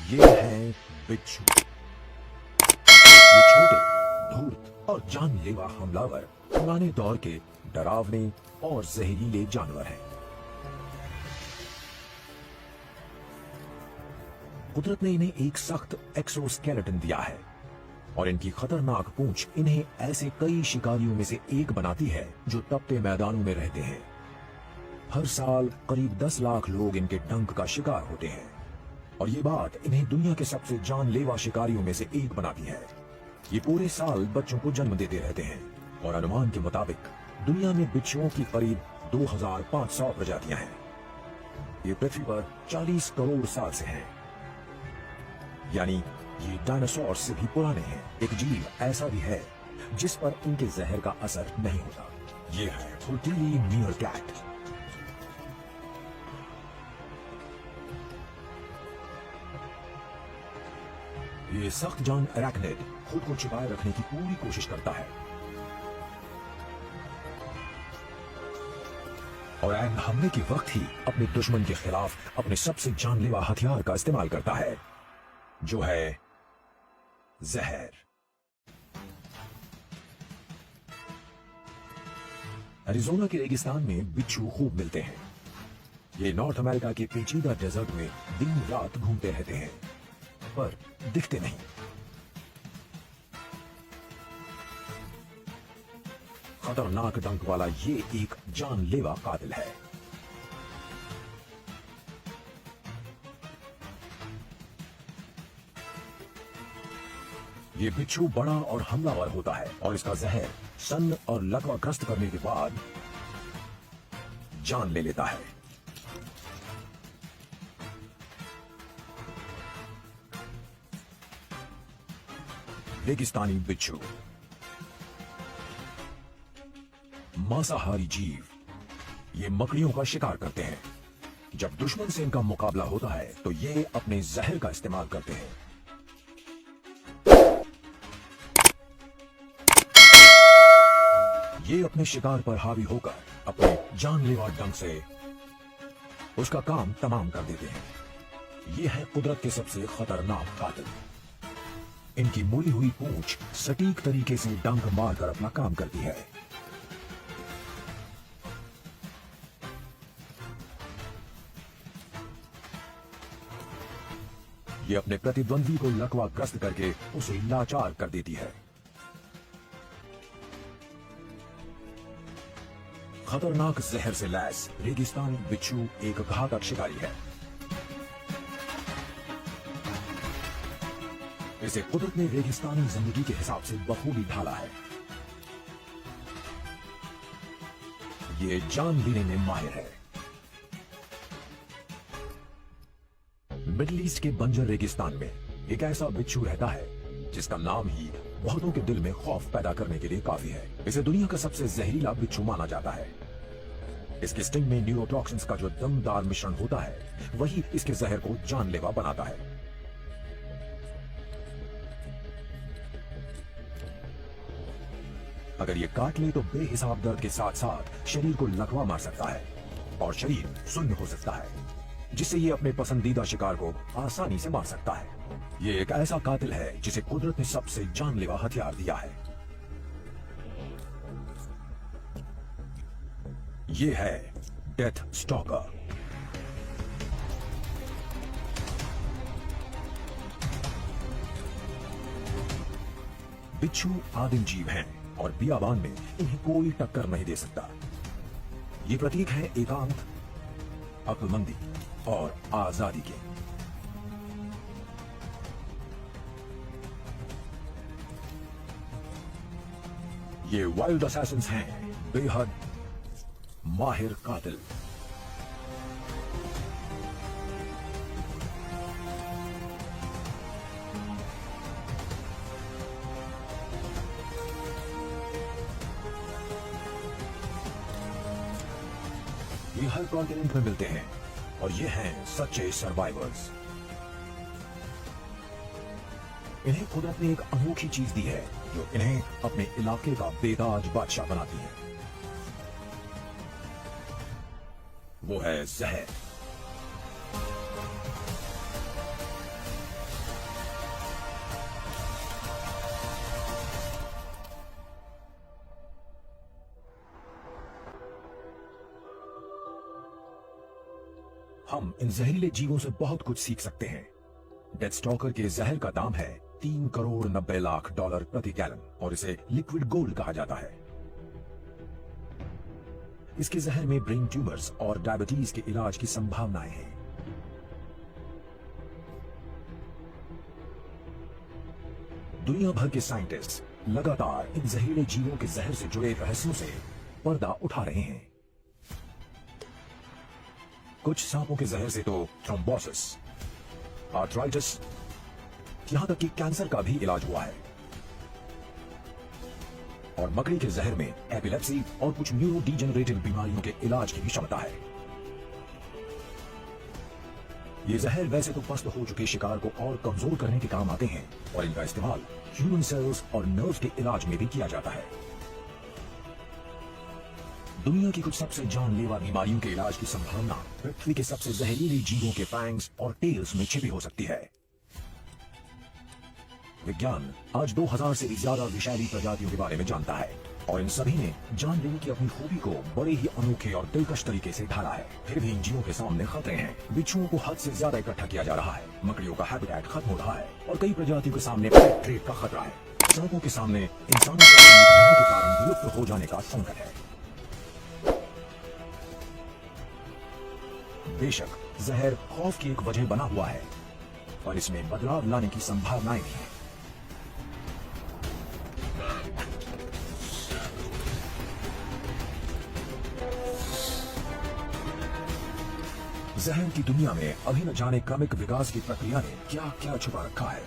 ये है बिच्छू। ये छोटे, धूर्त और जानलेवा हमलावर पुराने दौर के डरावने और जहरीले जानवर हैं। कुदरत ने इन्हें एक सख्त एक्सोस्केलेटन दिया है और इनकी खतरनाक पूंछ इन्हें ऐसे कई शिकारियों में से एक बनाती है जो तपते मैदानों में रहते हैं। हर साल करीब 10 लाख लोग इनके डंक का शिकार होते हैं और ये बात इन्हें दुनिया के सबसे जानलेवा शिकारियों में से एक बनाती है। ये पूरे साल बच्चों को जन्म देते रहते हैं और अनुमान के मुताबिक दुनिया में बिच्छुओं की करीब 2500 प्रजातियां हैं। ये पृथ्वी पर 40 करोड़ साल से हैं। यानी ये डायनासोर से भी पुराने हैं। एक जीव ऐसा भी है जिस पर इनके जहर का असर नहीं होता। ये है फुर्तीली मीयरकैट। ये सख्त जान अरैक्निड खुद को छिपाए रखने की पूरी कोशिश करता है और ऐन हमले के वक्त ही अपने दुश्मन के खिलाफ अपने सबसे जानलेवा हथियार का इस्तेमाल करता है, जो है जहर। एरिज़ोना के रेगिस्तान में बिच्छू खूब मिलते हैं। ये नॉर्थ अमेरिका के पेचीदा डेजर्ट में दिन रात घूमते रहते हैं पर दिखते नहीं। खतरनाक डंक वाला ये एक जानलेवा कातिल है। ये बिच्छू बड़ा और हमलावर होता है और इसका जहर सन और लकवा ग्रस्त करने के बाद जान ले लेता है। रेगिस्तानी बिच्छू मांसाहारी जीव। ये मकड़ियों का शिकार करते हैं। जब दुश्मन से इनका मुकाबला होता है तो ये अपने जहर का इस्तेमाल करते हैं। ये अपने शिकार पर हावी होकर अपने जानलेवा डंक से उसका काम तमाम कर देते हैं। ये है कुदरत के सबसे खतरनाक कातिल। इनकी मुड़ी हुई पूंछ सटीक तरीके से डंक मारकर अपना काम करती है। ये अपने प्रतिद्वंदी को लकवाग्रस्त करके उसे लाचार कर देती है। खतरनाक जहर से लैस रेगिस्तानी बिच्छू एक घातक शिकारी है। इसे कुदरत ने रेगिस्तानी जिंदगी के हिसाब से बखूबी ढाला है। ये जान लेने में माहिर है। मिडिल ईस्ट के बंजर रेगिस्तान में एक ऐसा बिच्छू रहता है जिसका नाम ही बहुतों के दिल में खौफ पैदा करने के लिए काफी है। इसे दुनिया का सबसे जहरीला बिच्छू माना जाता है। इसके स्टिंग में न्यूरोटॉक्सिन्स का जो दमदार मिश्रण होता है वही इसके जहर को जानलेवा बनाता है। अगर ये काट ले तो बेहिसाब दर्द के साथ साथ शरीर को लकवा मार सकता है और शरीर सुन्न हो सकता है, जिससे ये अपने पसंदीदा शिकार को आसानी से मार सकता है। ये एक ऐसा कातिल है जिसे कुदरत ने सबसे जानलेवा हथियार दिया है। ये है डेथ स्टॉकर। बिच्छू आदिम जीव हैं और बियाबान में इन्हें कोई टक्कर नहीं दे सकता। ये प्रतीक है एकांत, अक्लमंदी और आजादी के। ये वाइल्ड असैसिन्स हैं, बेहद माहिर कातिल। ये हर कॉन्टिनेंट में मिलते हैं और ये हैं सच्चे सर्वाइवर्स। इन्हें कुदरत ने एक अनोखी चीज दी है जो इन्हें अपने इलाके का बेताज बादशाह बनाती है। वो है जहर। हम इन जहरीले जीवों से बहुत कुछ सीख सकते हैं। डेथ स्टॉकर के जहर का दाम है $3,90,00,000 प्रति गैलन और इसे लिक्विड गोल्ड कहा जाता है। इसके जहर में ब्रेन ट्यूमर्स और डायबिटीज के इलाज की संभावनाएं हैं। दुनिया भर के साइंटिस्ट लगातार इन जहरीले जीवों के जहर से जुड़े रहस्यों से पर्दा उठा रहे हैं। कुछ सांपों के जहर से तो थ्रोम्बोसिस, आर्थराइटिस, यहां तक कि कैंसर का भी इलाज हुआ है। और मकड़ी के जहर में एपिलेप्सी और कुछ न्यूरो डिजेनरेटिव बीमारियों के इलाज की भी क्षमता है। ये जहर वैसे तो पस्त हो चुके शिकार को और कमजोर करने के काम आते हैं और इनका इस्तेमाल ह्यूमन सेल्स और नर्व के इलाज में भी किया जाता है। दुनिया की कुछ सबसे जानलेवा बीमारियों के इलाज की संभावना पृथ्वी के सबसे जहरीले जीवों के फैंग्स और टेल्स में छिपी हो सकती है। विज्ञान आज 2000 से भी ज्यादा विषैली प्रजातियों के बारे में जानता है और इन सभी ने जानलेवा की अपनी खूबी को बड़े ही अनोखे और दिलकश तरीके से ढाला है। फिर भी इन जीवों के सामने खतरे हैं। बिच्छुओं को हद से ज्यादा इकट्ठा किया जा रहा है, मकड़ियों का हैबिटेट खत्म हो रहा है और कई प्रजातियों के सामने पेट ट्रेड का खतरा है। सांपों के सामने इंसानों के कारण विलुप्त हो जाने का संकट है। बेशक जहर खौफ की एक वजह बना हुआ है, पर इसमें बदलाव लाने की संभावनाएं भी हैं। जहर की दुनिया में अभी न जाने क्रमिक विकास की प्रक्रिया ने क्या क्या छुपा रखा है।